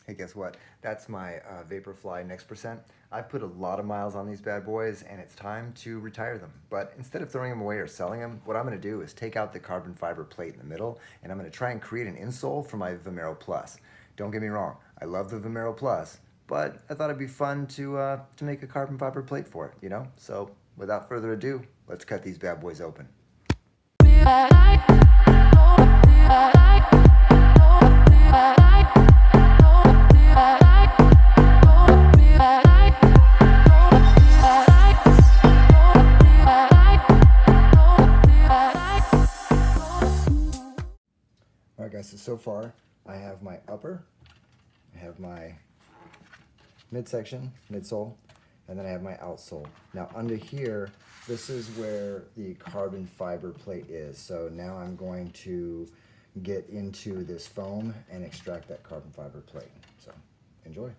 Hey, guess what? That's my Vaporfly Next Percent. I've put a lot of miles on these bad boys, and it's time to retire them. But instead of throwing them away or selling them, what I'm going to do is take out the carbon fiber plate in the middle, and I'm going to try and create an insole for my Vomero Plus. Don't get me wrong, I love the Vomero Plus, but I thought it'd be fun to make a carbon fiber plate for it, you know? So without further ado, let's cut these bad boys open. Alright guys, so far I have my upper, I have my midsection, midsole, and then I have my outsole. Now under here, this is where the carbon fiber plate is. So now I'm going to get into this foam and extract that carbon fiber plate. So enjoy.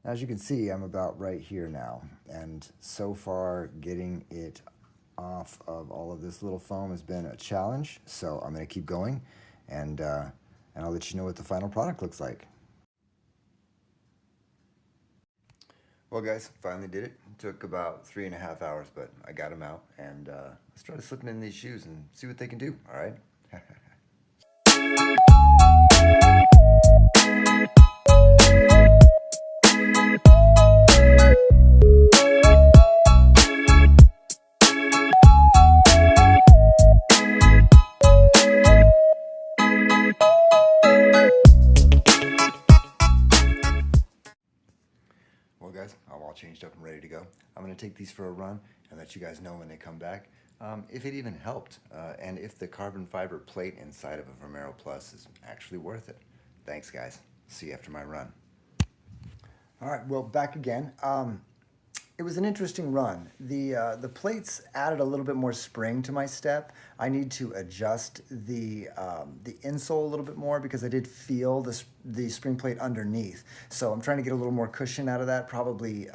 As you can see, I'm about right here now, and so far getting it off of all of this little foam has been a challenge, so I'm going to keep going, and I'll let you know what the final product looks like. Well guys, finally did it. It took about 3.5 hours, but I got them out, and let's try to slip them in these shoes and see what they can do, alright? Well guys, I'm all changed up and ready to go. I'm going to take these for a run and let you guys know when they come back if it even helped and if the carbon fiber plate inside of a Vomero Plus is actually worth it. Thanks guys. See you after my run. Alright, well back again. It was an interesting run. The plates added a little bit more spring to my step. I need to adjust the insole a little bit more because I did feel the spring plate underneath. So I'm trying to get a little more cushion out of that, probably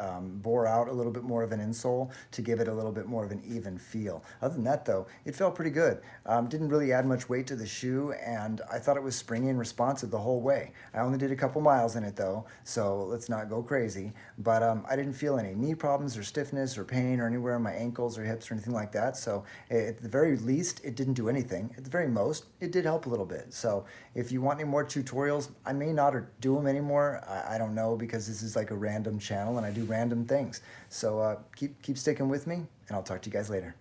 bore out a little bit more of an insole to give it a little bit more of an even feel. Other than that though, it felt pretty good. Didn't really add much weight to the shoe, and I thought it was springy and responsive the whole way. I only did a couple miles in it though, so let's not go crazy. But I didn't feel any knee problems or stiffness or pain or anywhere in my ankles or hips or anything like that. So at the very least, it didn't do anything. At the very most, it did help a little bit. So if you want any more tutorials, I may not do them anymore. I don't know, because this is like a random channel and I do random things. So keep sticking with me, and I'll talk to you guys later.